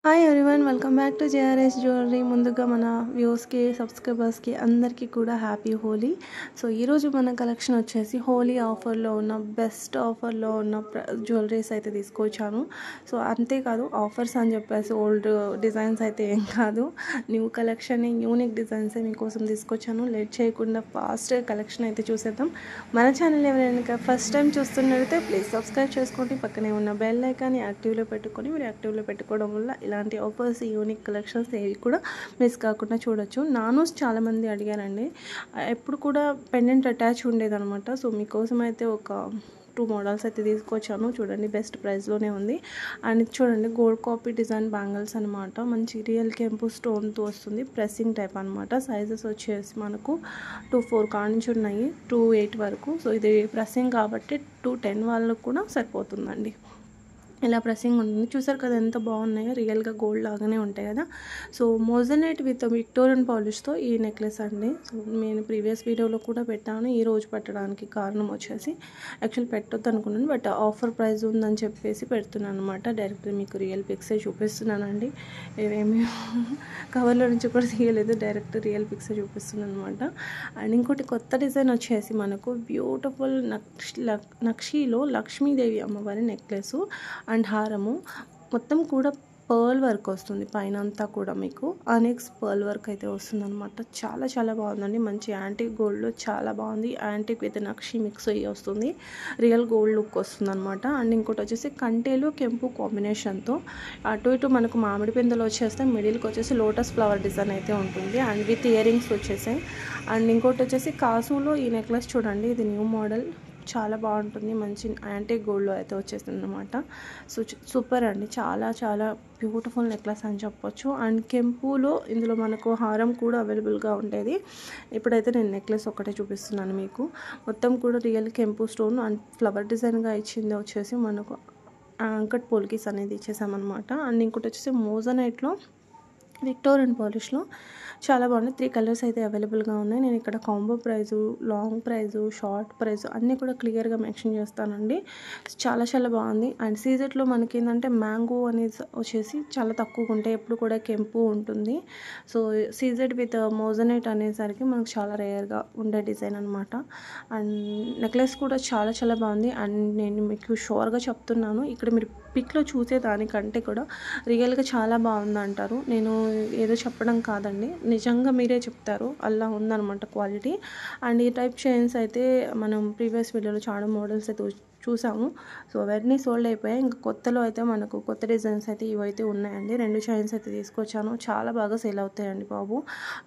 Hi everyone, welcome back to JRS jewellery. ముందుగా మన వ్యూస్కి సబ్స్క్రైబర్స్కి అందరికీ కూడా హ్యాపీ హోలీ. సో ఈరోజు మన కలెక్షన్ వచ్చేసి హోలీ ఆఫర్లో ఉన్న బెస్ట్ ఆఫర్లో ఉన్న జ్యువెలరీస్ అయితే తీసుకొచ్చాను. సో అంతేకాదు, ఆఫర్స్ అని చెప్పేసి ఓల్డ్ డిజైన్స్ అయితే ఏం కాదు, న్యూ కలెక్షన్, యూనిక్ డిజైన్సే మీకోసం తీసుకొచ్చాను. లేట్ చేయకుండా ఫాస్ట్గా కలెక్షన్ అయితే చూసేద్దాం. మన ఛానల్ ఎవరైనా ఫస్ట్ టైం చూస్తున్నట్లయితే ప్లీజ్ సబ్స్క్రైబ్ చేసుకోండి. పక్కనే ఉన్న బెల్ ఐకాన్ని యాక్టివ్లో పెట్టుకొని మీరు యాక్టివ్లో పెట్టుకోవడం వల్ల ఇలాంటి ఆఫర్స్, యూనిక్ కలెక్షన్స్ ఏవి కూడా మిస్ కాకుండా చూడొచ్చు. నానోస్ చాలామంది అడిగారండి. ఎప్పుడు కూడా పెండెంట్ అటాచ్ ఉండేదన్నమాట. సో మీకోసం అయితే ఒక 2 మోడల్స్ అయితే తీసుకొచ్చాను. చూడండి, బెస్ట్ ప్రైస్లోనే ఉంది. అండ్ చూడండి, గోల్డ్ కాపీ డిజైన్ బ్యాంగిల్స్ అనమాట. మంచి రియల్ కెంపు స్టోన్తో వస్తుంది. ప్రెస్సింగ్ టైప్ అనమాట. సైజెస్ వచ్చేసి మనకు 2-4 కానించి ఉన్నాయి, 2-8 వరకు. సో ఇది ప్రెస్సింగ్ కాబట్టి 2-10 వాళ్ళకు కూడా సరిపోతుందండి. ఇలా ప్రెస్సింగ్ ఉంటుంది. చూసారు కదా ఎంత బాగున్నాయో, రియల్గా గోల్డ్ లాగానే ఉంటాయి కదా. సో మోజనైట్ విత్ విక్టోరియన్ పాలిష్తో ఈ నెక్లెస్ అండి. సో నేను ప్రీవియస్ వీడియోలో కూడా పెట్టాను. ఈ రోజు పెట్టడానికి కారణం వచ్చేసి, యాక్చువల్ పెట్టొద్దు అనుకున్నాను, బట్ ఆఫర్ ప్రైస్ ఉందని చెప్పేసి పెడుతున్నాను అనమాట. డైరెక్ట్ మీకు రియల్ పిక్సే చూపిస్తున్నానండి. ఏమేమి కవర్లో నుంచి కూడా తీయలేదు, డైరెక్ట్ రియల్ పిక్సే చూపిస్తున్నాను అనమాట. అండ్ ఇంకోటి కొత్త డిజైన్ వచ్చేసి మనకు బ్యూటిఫుల్ నక్షీలో లక్ష్మీదేవి అమ్మవారి నెక్లెస్ అండ్ హారము మొత్తం కూడా పర్ల్ వర్క్ వస్తుంది. పైన అంతా కూడా మీకు అనెక్స్ పర్ల్ వర్క్ అయితే వస్తుంది అనమాట. చాలా చాలా బాగుందండి. మంచి యాంటిక్ గోల్డ్లో చాలా బాగుంది. యాంటిక్ విత్ నక్షి మిక్స్ అయ్యి వస్తుంది. రియల్ గోల్డ్ లుక్ వస్తుంది అనమాట. అండ్ ఇంకోటి వచ్చేసి కంటేలు కెంపు కాంబినేషన్తో అటు ఇటు మనకు మామిడి పిందెలు వచ్చేస్తే మిడిల్కి వచ్చేసి లోటస్ ఫ్లవర్ డిజైన్ అయితే ఉంటుంది. అండ్ విత్ ఇయర్ రింగ్స్ వచ్చేసాయి. అండ్ ఇంకోటి వచ్చేసి కాసులో ఈ నెక్లెస్ చూడండి, ఇది న్యూ మోడల్, చాలా బాగుంటుంది. మంచి యాంటిక్ గోల్డ్లో అయితే వచ్చేస్తుంది అనమాట. సో సూపర్ అండి, చాలా చాలా బ్యూటిఫుల్ నెక్లెస్ అని చెప్పొచ్చు. అండ్ కెంపులో ఇందులో మనకు హారం కూడా అవైలబుల్గా ఉండేది. ఇప్పుడైతే నేను నెక్లెస్ ఒకటే చూపిస్తున్నాను మీకు. మొత్తం కూడా రియల్ కెంపు స్టోన్ అండ్ ఫ్లవర్ డిజైన్గా ఇచ్చింది వచ్చేసి మనకు అంకట్ పోల్కీస్ అనేది ఇచ్చేసామన్నమాట. అండ్ ఇంకోటి వచ్చేసి మోజనైట్లో విక్టోరియన్ పాలిష్లో చాలా బాగున్నాయి. 3 కలర్స్ అయితే అవైలబుల్గా ఉన్నాయి. నేను ఇక్కడ combo price, long price, short price అన్నీ కూడా క్లియర్గా మెన్షన్ చేస్తానండి. చాలా చాలా బాగుంది. అండ్ సీజెట్లో మనకి ఏంటంటే మ్యాంగో అనేది వచ్చేసి చాలా తక్కువగా ఉంటాయి, ఎప్పుడు కూడా కెంపు ఉంటుంది. సో సీజెడ్ విత్ మోజనైట్ అనేసరికి మనకు చాలా రేర్గా ఉండే డిజైన్ అనమాట. అండ్ నెక్లెస్ కూడా చాలా చాలా బాగుంది. అండ్ నేను మీకు షూర్గా చెప్తున్నాను, ఇక్కడ మీరు పిక్లో చూసేదానికంటే కూడా రియల్గా చాలా బాగుంది అంటారు. నేను ఏదో చెప్పడం కాదండి, నిజంగా మీరే చెప్తారు, అలా ఉందన్నమాట క్వాలిటీ. అండ్ ఈ టైప్ చైన్స్ అయితే మనం ప్రీవియస్ వీడియోలో చాలా మోడల్స్ అయితే చూసాము. సో అవన్నీ సోల్డ్ అయిపోయాయి. ఇంకా కొత్తలో అయితే మనకు కొత్త డిజైన్స్ అయితే ఇవైతే ఉన్నాయండి. 2 చైన్స్ అయితే తీసుకొచ్చాను. చాలా బాగా సేల్ అవుతాయండి బాబు.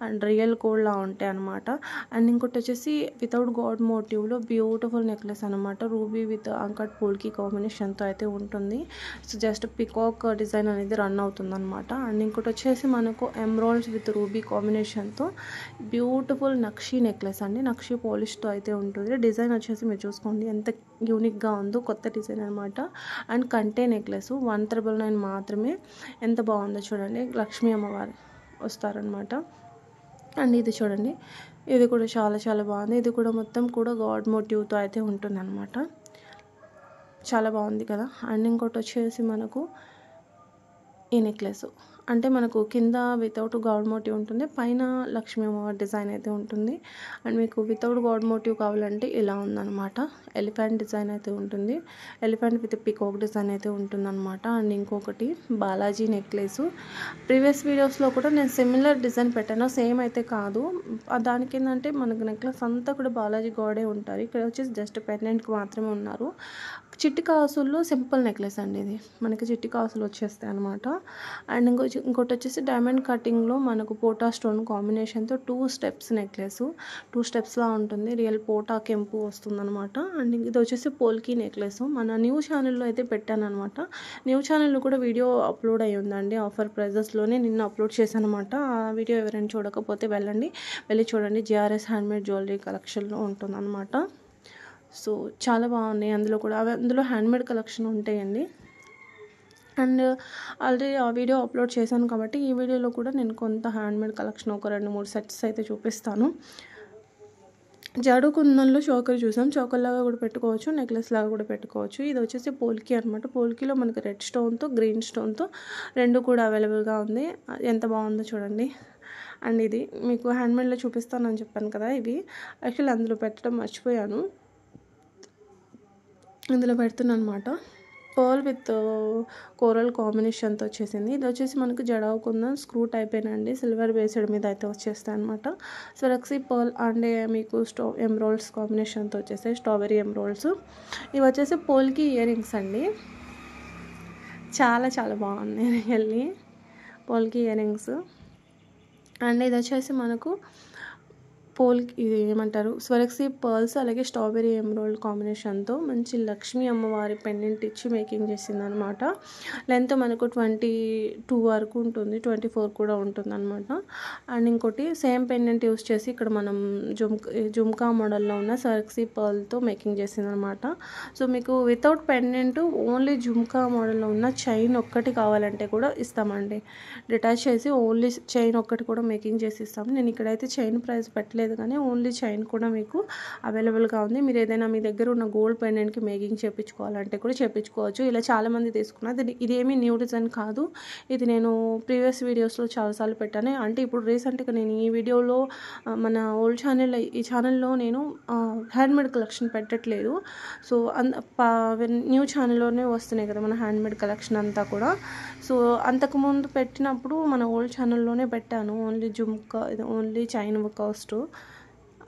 అండ్ రియల్ గోల్డ్లా ఉంటాయి అనమాట. అండ్ ఇంకోటి వచ్చేసి వితౌట్ గాడ్ మోటివ్లో బ్యూటిఫుల్ నెక్లెస్ అనమాట. రూబీ విత్ అంకట్ పోల్కి కాంబినేషన్తో అయితే ఉంటుంది. సో జస్ట్ పికాక్ డిజైన్ అనేది రన్ అవుతుంది అనమాట. అండ్ ఇంకోటి వచ్చేసి మనకు ఎమరాల్డ్స్ విత్ రూబీ కాంబినేషన్తో బ్యూటిఫుల్ నక్షి నెక్లెస్ అండి. నక్షి పాలిష్తో అయితే ఉంటుంది. డిజైన్ వచ్చేసి మీరు చూసుకోండి ఎంత యూనిక్గా ఉందో, కొత్త డిజైన్ అనమాట. అండ్ కంటే నెక్లెస్ 199 మాత్రమే. ఎంత బాగుందో చూడండి, లక్ష్మీ అమ్మవారు వస్తారనమాట. అండ్ ఇది చూడండి, ఇది కూడా చాలా చాలా బాగుంది. ఇది కూడా మొత్తం కూడా గాడ్ మోటివ్తో అయితే ఉంటుంది అనమాట. చాలా బాగుంది కదా. అండ్ ఇంకోటి వచ్చేసి మనకు ఈ నెక్లెస్ అంటే మనకు కింద వితౌట్ గాడ్ మోటివ్ ఉంటుంది, పైన లక్ష్మీ అమ్మవారి డిజైన్ అయితే ఉంటుంది. అండ్ మీకు వితౌట్ గాడ్ మోటివ్ కావాలంటే ఇలా ఉందన్నమాట. ఎలిఫెంట్ డిజైన్ అయితే ఉంటుంది. ఎలిఫెంట్ విత్ పికాక్ డిజైన్ అయితే ఉంటుందన్నమాట. అండ్ ఇంకొకటి బాలాజీ నెక్లెస్. ప్రీవియస్ వీడియోస్లో కూడా నేను సిమిలర్ డిజైన్ పెట్టాను, సేమ్ అయితే కాదు. దానికి ఏంటంటే మనకు నెక్లెస్ అంతా కూడా బాలాజీ గాడే ఉంటారు. ఇక్కడ వచ్చేసి జస్ట్ పెండెంట్కి మాత్రమే ఉన్నారు. చిట్టి కాసుల్లో సింపుల్ నెక్లెస్ అండి ఇది. మనకి చిట్టి కాసులు వచ్చేస్తాయి అనమాట. అండ్ ఇంకోటి వచ్చేసి డైమండ్ కటింగ్లో మనకు పోటా స్టోన్ కాంబినేషన్తో 2 స్టెప్స్ నెక్లెస్. 2 స్టెప్స్లా ఉంటుంది. రియల్ పోటా కెంపు వస్తుందన్నమాట. అండ్ ఇది వచ్చేసి పోల్కీ నెక్లెస్. మన న్యూ ఛానల్లో అయితే పెట్టాను అనమాట. న్యూ ఛానల్లో కూడా వీడియో అప్లోడ్ అయ్యి ఉందండి. ఆఫర్ ప్రైజెస్లోనే నిన్న అప్లోడ్ చేశాను అనమాట. ఆ వీడియో ఎవరైనా చూడకపోతే వెళ్ళి చూడండి. జేఆర్ఎస్ హ్యాండ్మేడ్ జ్యువెలరీ కలెక్షన్లో ఉంటుందన్నమాట. సో చాలా బాగున్నాయి. అందులో హ్యాండ్మేడ్ కలెక్షన్ ఉంటాయండి. అండ్ ఆల్రెడీ ఆ వీడియో అప్లోడ్ చేశాను కాబట్టి ఈ వీడియోలో కూడా నేను కొంత హ్యాండ్మేడ్ కలెక్షన్ ఒక 2-3 సెట్స్ అయితే చూపిస్తాను. జడు కుందన్లో చోకర్ చూసాం. చోకర్లాగా కూడా పెట్టుకోవచ్చు, నెక్లెస్ లాగా కూడా పెట్టుకోవచ్చు. ఇది వచ్చేసి పోల్కి అనమాట. పోల్కిలో మనకి రెడ్ స్టోన్తో గ్రీన్ స్టోన్తో రెండు కూడా అవైలబుల్గా ఉంది. ఎంత బాగుందో చూడండి. అండ్ ఇది మీకు హ్యాండ్మేడ్లో చూపిస్తానని చెప్పాను కదా, ఇవి యాక్చువల్లీ అందులో పెట్టడం మర్చిపోయాను, ఇందులో పెడుతున్నాను అనమాట. పర్ల్ విత్ కోరల్ కాంబినేషన్తో వచ్చేసింది. ఇది వచ్చేసి మనకు జడావు కుందన్ స్క్రూ టైప్ ఏనండి, సిల్వర్ బేస్డ్ మీద అయితే వచ్చేస్తాయి అనమాట. స్వరక్సీ పర్ల్ అండ్ మీకు ఎమ్రోల్స్ కాంబినేషన్తో వచ్చేసాయి, స్ట్రాబెరీ ఎమ్రోల్స్. ఇవి వచ్చేసి పోల్కి ఇయర్ రింగ్స్ అండి, చాలా చాలా బాగున్నాయి రియల్లీ పోల్కి ఇయర్ రింగ్స్. అండ్ ఇది వచ్చేసి మనకు పోల్కి ఇది ఏమంటారు స్వరక్సీ పర్ల్స్ అలాగే స్ట్రాబెరీ ఎమ్రోల్డ్ కాంబినేషన్తో మంచి లక్ష్మీ అమ్మవారి పెండెంట్ ఇచ్చి మేకింగ్ చేసింది అనమాట. లెంత్ మనకు 22 వరకు ఉంటుంది, 24 కూడా ఉంటుంది అనమాట. అండ్ ఇంకోటి సేమ్ పెండెంట్ యూస్ చేసి ఇక్కడ మనం జుమ్కా మోడల్లో ఉన్న స్వరక్సీ పర్ల్తో మేకింగ్ చేసింది అనమాట. సో మీకు వితౌట్ పెండెంట్ ఓన్లీ జుమ్కా మోడల్లో ఉన్న చైన్ ఒక్కటి కావాలంటే కూడా ఇస్తామండి, డిటాచ్ చేసి ఓన్లీ చైన్ ఒక్కటి కూడా మేకింగ్ చేసి ఇస్తాము. నేను ఇక్కడైతే చైన్ ప్రైస్ పెట్టలేదు కానీ ఓన్లీ చైన్ కూడా మీకు అవైలబుల్గా ఉంది. మీరు ఏదైనా మీ దగ్గర ఉన్న గోల్డ్ పెండెంట్కి మేకింగ్ చేయించుకోవాలంటే కూడా చేయించుకోవచ్చు. ఇలా చాలామంది తీసుకున్నారు. ఇదేమీ న్యూ డిజైన్ కాదు, ఇది నేను ప్రీవియస్ వీడియోస్లో చాలాసార్లు పెట్టాను. అంటే ఇప్పుడు రీసెంట్గా నేను ఈ వీడియోలో మన ఓల్డ్ ఛానల్ ఈ ఛానల్లో నేను హ్యాండ్మేడ్ కలెక్షన్ పెట్టట్లేదు. సో న్యూ ఛానల్లోనే వస్తున్నాయి కదా మన హ్యాండ్మేడ్ కలెక్షన్ అంతా కూడా. సో అంతకుముందు పెట్టినప్పుడు మన ఓల్డ్ ఛానల్లోనే పెట్టాను, ఓన్లీ జుమ్కా ఇది ఓన్లీ చైన్ కాస్ట్.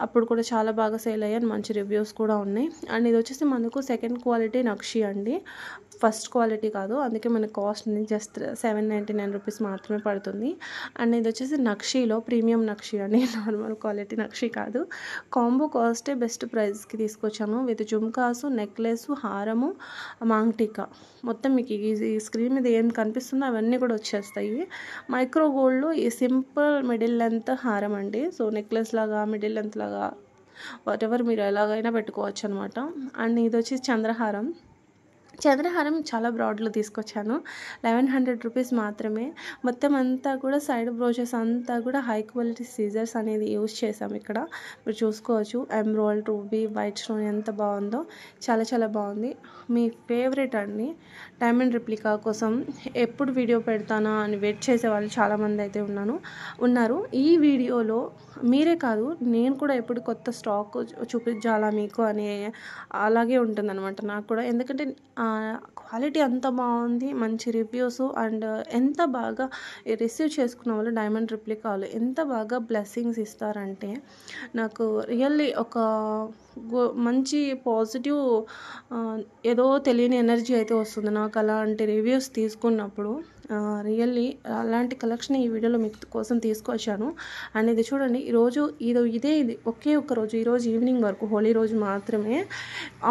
అప్పుడు కూడా చాలా బాగా సేల్ అయ్యాయి, మంచి రివ్యూస్ కూడా ఉన్నాయి. అండ్ ఇది వచ్చేసి మనకు సెకండ్ క్వాలిటీ నక్షి అండి, ఫస్ట్ క్వాలిటీ కాదు, అందుకే మన కాస్ట్ జస్ట్ 799 రూపీస్ మాత్రమే పడుతుంది. అండ్ ఇది వచ్చేసి నక్షిలో ప్రీమియం నక్షి అండి, నార్మల్ క్వాలిటీ నక్షి కాదు. కాంబో కాస్టే బెస్ట్ ప్రైస్కి తీసుకొచ్చాను విత్ జుమ్కాసు, నెక్లెస్, హారము, మాంగ్టికా మొత్తం మీకు ఈ స్క్రీన్ మీద ఏం కనిపిస్తుందో అవన్నీ కూడా వచ్చేస్తాయి. మైక్రో గోల్డ్లో ఈ సింపుల్ మిడిల్ లెంత్ హారం అండి. సో నెక్లెస్ లాగా మిడిల్ లెంత్ లాగా వాట్ ఎవర్ మీరు ఎలాగైనా పెట్టుకోవచ్చు అనమాట. అండ్ ఇది వచ్చి చంద్రహారం చాలా బ్రాడ్లో తీసుకొచ్చాను, 1100 రూపీస్ మాత్రమే. మొత్తం అంతా కూడా సైడ్ బ్రోచెస్ అంతా కూడా హై క్వాలిటీ సీజర్స్ అనేది యూజ్ చేసాము. ఇక్కడ మీరు చూసుకోవచ్చు, ఎమ్రాల్డ్, రూబీ, వైట్ స్టోన్ ఎంత బాగుందో, చాలా చాలా బాగుంది. మీ ఫేవరెట్ అండి, డైమండ్ రిప్లికా కోసం ఎప్పుడు వీడియో పెడతానా అని వెయిట్ చేసే వాళ్ళు చాలామంది అయితే ఉన్నారు. ఈ వీడియోలో మీరే కాదు నేను కూడా ఎప్పుడు కొత్త స్టాక్ చూపించాలా మీకు అని అలాగే ఉంటుందన్నమాట నాకు కూడా. ఎందుకంటే క్వాలిటీ అంత బాగుంది, మంచి రివ్యూస్, అండ్ ఎంత బాగా రిసీవ్ చేసుకున్న వాళ్ళు డైమండ్ రిప్లికాలు ఎంత బాగా బ్లెస్సింగ్స్ ఇస్తారంటే నాకు రియల్లీ ఒక మంచి పాజిటివ్ ఏదో తెలియని ఎనర్జీ అయితే వస్తుంది నాకు అలాంటి రివ్యూస్ తీసుకున్నప్పుడు. రియల్లీ అలాంటి కలెక్షన్ ఈ వీడియోలో మీకు కోసం తీసుకొచ్చాను. అండ్ ఇది చూడండి, ఈరోజు ఇది ఒకే ఒక్క రోజు, ఈరోజు ఈవినింగ్ వరకు హోలీ రోజు మాత్రమే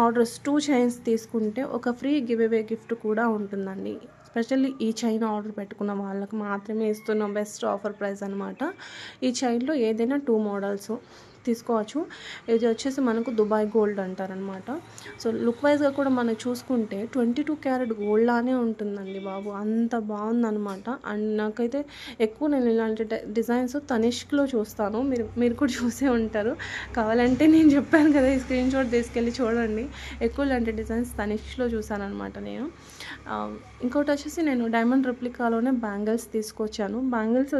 ఆర్డర్స్ 2 చైన్స్ తీసుకుంటే ఒక ఫ్రీ గివ్ అవే గిఫ్ట్ కూడా ఉంటుందండి. స్పెషల్లీ ఈ చైన్ ఆర్డర్ పెట్టుకున్న వాళ్ళకి మాత్రమే ఇస్తున్నాం, బెస్ట్ ఆఫర్ ప్రైస్ అనమాట. ఈ చైన్లో ఏదైనా 2 మోడల్స్ తీసుకోవచ్చు. ఇది వచ్చేసి మనకు దుబాయ్ గోల్డ్ అంటారనమాట. సో లుక్ వైజ్గా కూడా మనం చూసుకుంటే 22 క్యారెట్ గోల్డ్ లానే ఉంటుందండి బాబు, అంత బాగుందనమాట. అండ్ నాకైతే ఎక్కువ నేను ఇలాంటి డిజైన్స్ తనిష్క్లో చూస్తాను, మీరు కూడా చూసే ఉంటారు. కావాలంటే నేను చెప్పాను కదా, ఈ స్క్రీన్ షాట్ తీసుకెళ్ళి చూడండి. ఎక్కువ ఇలాంటి డిజైన్స్ తనిష్క్లో చూసాను అనమాట నేను. ఇంకోటి వచ్చేసి నేను డైమండ్ రిప్లికాలోనే బ్యాంగిల్స్ తీసుకొచ్చాను. బ్యాంగిల్స్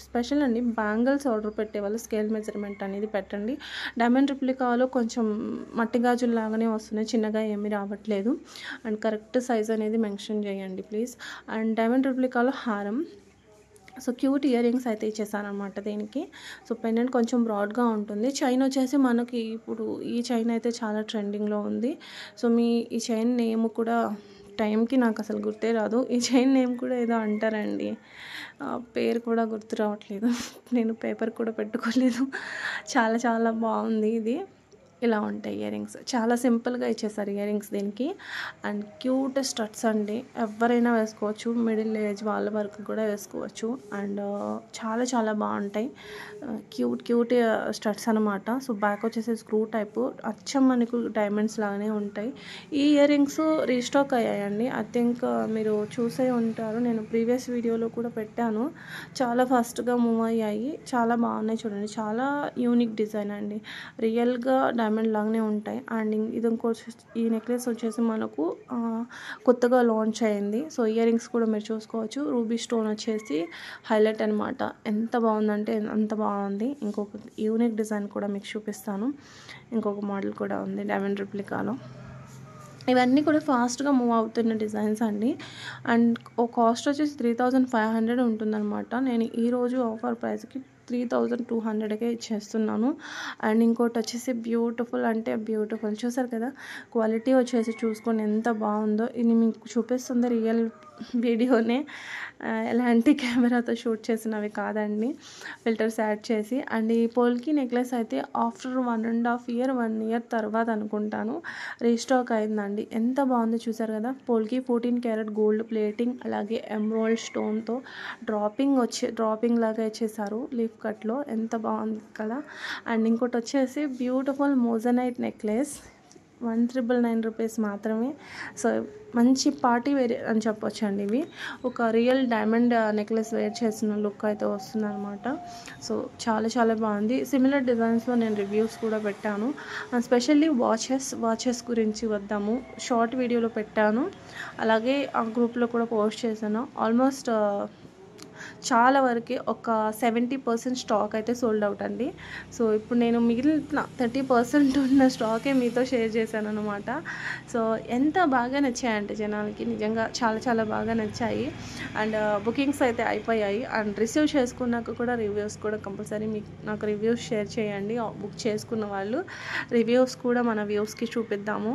స్పెషల్ అండి, బ్యాంగిల్స్ ఆర్డర్ పెట్టే వాళ్ళు స్కేల్ మెజర్మెంట్ అనేది పెట్టండి. డైమండ్ రిప్లికాలో కొంచెం మట్టి గాజుల్లాగానే వస్తున్నాయి, చిన్నగా ఏమీ రావట్లేదు. అండ్ కరెక్ట్ సైజ్ అనేది మెన్షన్ చేయండి ప్లీజ్. అండ్ డైమండ్ రిప్లికాలో హారం, సో క్యూట్ ఇయర్ రింగ్స్ అయితే ఇచ్చేసాను అనమాట దీనికి. సో పెండెంట్ కొంచెం బ్రాడ్గా ఉంటుంది. చైన్ వచ్చేసి మనకి ఇప్పుడు ఈ చైన్ అయితే చాలా ట్రెండింగ్లో ఉంది. సో ఈ చైన్ నేమ్ కూడా టైంకి నాకు అసలు గుర్తే రాదు. ఈ చైన్ నేమ్ కూడా ఏదో అంటారండి, పేరు కూడా గుర్తు రావట్లేదు, నేను పేపర్ కూడా పెట్టుకోలేదు. చాలా చాలా బాగుంది ఇది. ఇలా ఉంటాయి ఇయర్ రింగ్స్. చాలా సింపుల్గా ఇచ్చేసారు ఇయర్ రింగ్స్ దీనికి. అండ్ క్యూట్ స్టడ్స్ అండి, ఎవరైనా వేసుకోవచ్చు, మిడిల్ ఏజ్ వాళ్ళ వరకు కూడా వేసుకోవచ్చు. అండ్ చాలా చాలా బాగుంటాయి, క్యూట్ స్టడ్స్ అనమాట. సో బ్యాక్ వచ్చేసి స్క్రూ టైపు, అచ్చం మనకు డైమండ్స్ లాగానే ఉంటాయి. ఈ ఇయర్ రింగ్స్ రీస్టాక్ అయ్యాయండి. ఐ థింక్ మీరు చూసే ఉంటారు, నేను ప్రీవియస్ వీడియోలో కూడా పెట్టాను. చాలా ఫాస్ట్గా మూవ్ అయ్యాయి, చాలా బాగున్నాయి చూడండి. చాలా యూనిక్ డిజైన్ అండి, రియల్గా డైమండ్ లాగానే ఉంటాయి. అండ్ ఇది ఈ నెక్లెస్ వచ్చేసి మనకు కొత్తగా లాంచ్ అయింది. సో ఇయర్ రింగ్స్ కూడా మీరు చూసుకోవచ్చు. రూబీ స్టోన్ వచ్చేసి హైలైట్ అనమాట, ఎంత బాగుందంటే అంత బాగుంది. ఇంకొక యూనిక్ డిజైన్ కూడా మీకు చూపిస్తాను. ఇంకొక మోడల్ కూడా ఉంది డైమండ్ రిప్లికాలో. ఇవన్నీ కూడా ఫాస్ట్గా మూవ్ అవుతున్న డిజైన్స్ అండి. అండ్ కాస్ట్ వచ్చేసి 3500 ఉంటుందన్నమాట. నేను ఈరోజు ఆఫర్ ప్రైస్కి 3200కే ఇచ్చేస్తున్నాను. అండ్ ఇంకోటి వచ్చేసి బ్యూటిఫుల్ అంటే బ్యూటిఫుల్, చూసారు కదా, క్వాలిటీ వచ్చేసి చూసుకొని ఎంత బాగుందో. ఇది మీకు చూపిస్తుంది రియల్ వీడియోనే, ఎలాంటి కెమెరాతో షూట్ చేసినవి కాదండి, ఫిల్టర్స్ యాడ్ చేసి. అండ్ ఈ పోల్కి నెక్లెస్ అయితే ఆఫ్టర్ 1.5 ఇయర్ 1 ఇయర్ తర్వాత అనుకుంటాను రీస్టాక్ అయిందండి. ఎంత బాగుందో చూసారు కదా, పోల్కి 14 క్యారెట్ గోల్డ్ ప్లేటింగ్, అలాగే ఎమరాల్డ్ స్టోన్తో డ్రాపింగ్ లాగా ఇచ్చేసారు లీఫ్ కట్లో, ఎంత బాగుంది కదా. అండ్ ఇంకోటి వచ్చేసి బ్యూటిఫుల్ మోజనైట్ నెక్లెస్, 1,999 రూపీస్ మాత్రమే. సో మంచి పార్టీ వేర్ అని చెప్పొచ్చు అండి. ఇవి ఒక రియల్ డైమండ్ నెక్లెస్ వేర్ చేసిన లుక్ అయితే వస్తుంది అనమాట. సో చాలా చాలా బాగుంది. సిమిలర్ డిజైన్స్లో నేను రివ్యూస్ కూడా పెట్టాను. స్పెషల్లీ వాచెస్ గురించి వద్దాము, షార్ట్ వీడియోలో పెట్టాను, అలాగే ఆ గ్రూప్లో కూడా పోస్ట్ చేశాను. ఆల్మోస్ట్ చాలా వరకు ఒక 70% స్టాక్ అయితే సోల్డ్ అవుట్ అండి. సో ఇప్పుడు నేను మిగిలిన 30% ఉన్న స్టాకే మీతో షేర్ చేశాను అనమాట. సో ఎంత బాగా నచ్చాయంటే జనాలకి, నిజంగా చాలా చాలా బాగా నచ్చాయి. అండ్ బుకింగ్స్ అయితే అయిపోయాయి. అండ్ రిసీవ్ చేసుకున్నాక కూడా రివ్యూస్ కూడా కంపల్సరీ నాకు రివ్యూస్ షేర్ చేయండి. బుక్ చేసుకున్న వాళ్ళు రివ్యూస్ కూడా మన వ్యూస్కి చూపిద్దాము.